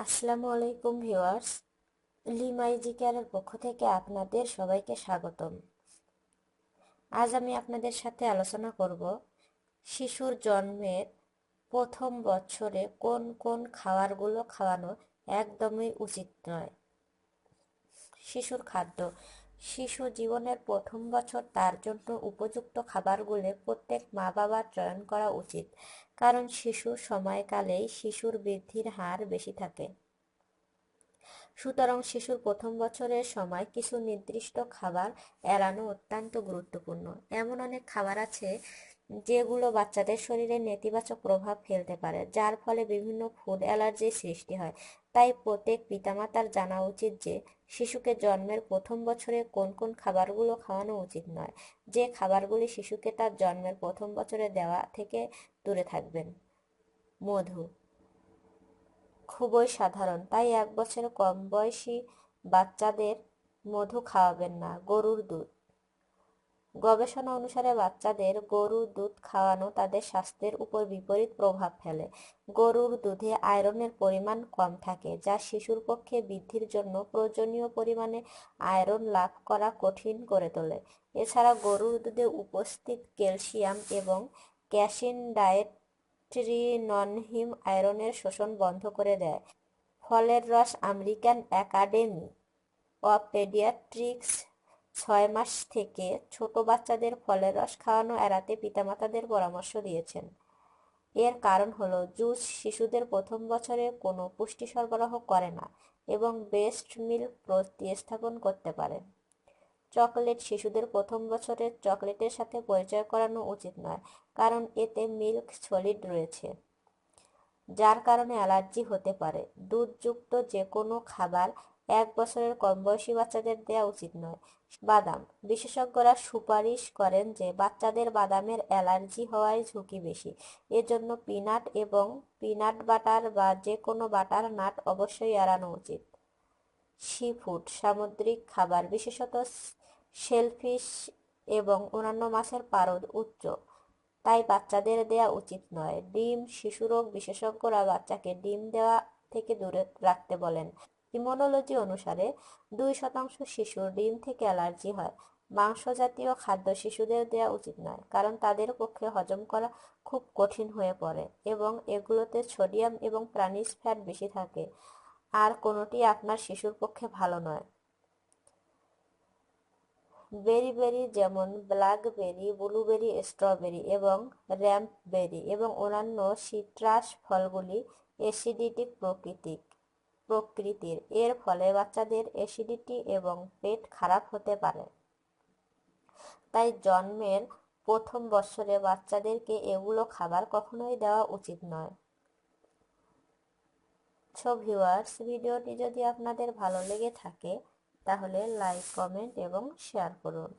আসসালামু আলাইকুম ভিউয়ার্স, লিমাইজি কেয়ারের পক্ষ থেকে আপনাদের সবাইকে স্বাগতম। আজ আমি আপনাদের সাথে আলোচনা করব শিশুর জন্মের প্রথম বছরে কোন কোন খাবারগুলো খাওয়ানো একদমই উচিত নয়। শিশুর খাদ্য। শিশু জীবনের প্রথম বছর তার জন্য উপযুক্ত খাবারগুলো প্রত্যেক মা বাবার চয়ন করা উচিত, কারণ শিশুর সময়কালেই শিশুর বৃদ্ধির হার বেশি থাকে। সুতরাং শিশুর প্রথম বছরের সময় কিছু নির্দিষ্ট খাবার এড়ানো অত্যন্ত গুরুত্বপূর্ণ। এমন অনেক খাবার আছে যেগুলো বাচ্চাদের শরীরে নেতিবাচক প্রভাব ফেলতে পারে, যার ফলে বিভিন্ন ফুড অ্যালার্জির সৃষ্টি হয়। তাই প্রত্যেক পিতামাতার জানা উচিত যে শিশুকে জন্মের প্রথম বছরে কোন কোন খাবারগুলো খাওয়ানো উচিত নয়। যে খাবারগুলি শিশুকে তার জন্মের প্রথম বছরে দেওয়া থেকে দূরে থাকবেন। মধু খুবই সাধারণ, তাই 1 বছরের কম বয়সী বাচ্চাদের মধু খাওয়াবেন না। গরুর দুধ। গবেষণা অনুসারে বাচ্চাদের গরুর দুধ খাওয়ানো তাদের স্বাস্থ্যের উপর বিপরীত প্রভাব ফেলে। গরুর দুধে আয়রনের পরিমাণ কম থাকে, যা শিশুর পক্ষে বৃদ্ধির জন্য প্রয়োজনীয় পরিমাণে আয়রন লাভ করা কঠিন করে তোলে। এছাড়া গরুর দুধে উপস্থিত ক্যালসিয়াম এবং ক্যাসিন ডায়েটরি নন-হিম আয়রনের শোষণ বন্ধ করে দেয়। ফলের রস। আমেরিকান একাডেমি অব পেডিয়াট্রিক্স 6 মাস থেকে ছোট বাচ্চাদের ফলের রস খাওয়ানো এড়াতে পিতামাতাদের পরামর্শ দিয়েছেন। এর কারণ হলো জুস শিশুদের প্রথম বছরে কোনো পুষ্টি সরবরাহ করে না এবং ব্রেস্ট মিল্ক প্রতিস্থাপন করতে পারে। চকলেট। শিশুদের প্রথম বছরে চকলেটের সাথে পরিচয় করানো উচিত নয়, কারণ এতে মিল্ক সলিড রয়েছে, যার কারণে অ্যালার্জি হতে পারে। দুধযুক্ত যে কোনো খাবার 1 বছরের কম বয়সী বাচ্চাদের দেওয়া উচিত নয়। বাদাম। বিশেষজ্ঞরা সুপারিশ করেন যে বাচ্চাদের বাদামের অ্যালার্জি হওয়ার ঝুঁকি বেশি। এজন্য পিনাট এবং পিনাট বাটার বা যে কোনো বাটার নাট অবশ্যই এড়ানো উচিত। Sea food. সামুদ্রিক খাবার, বিশেষত শেলফিশ এবং অন্যান্য মাছের পারদ উচ্চ, তাই বাচ্চাদের দেয়া উচিত নয়। ডিম। শিশুরোগ বিশেষজ্ঞরা বাচ্চাকে ডিম দেওয়া থেকে দূরে রাখতে বলেন। ইমিউনোলজি অনুসারে 2% শিশুর ডিম থেকে অ্যালার্জি হয়। মাংস জাতীয় খাদ্য শিশুদের দেওয়া উচিত নয়, কারণ তাদের পক্ষে হজম করা খুব কঠিন হয়ে পড়ে এবং এগুলোতে সোডিয়াম এবং প্রাণীজ ফ্যাট বেশি থাকে, আর কোনোটি আপনার শিশুর পক্ষে ভালো নয়। বেরি যেমন ব্ল্যাকবেরি, ব্লুবেরি, স্ট্রবেরি এবং র্যাম্পবেরি এবং অন্যান্য সিট্রাস ফলগুলি অ্যাসিডিক প্রকৃতির। এর ফলে বাচ্চাদের অ্যাসিডিটি এবং পেট খারাপ হতে পারে। তাই জন্মের প্রথম বছরে বাচ্চাদেরকে এগুলো খাবার কখনোই দেওয়া উচিত নয়। সো ভিউয়ার্স, ভিডিওটি যদি আপনাদের ভালো লেগে থাকে তাহলে লাইক, কমেন্ট এবং শেয়ার করুন।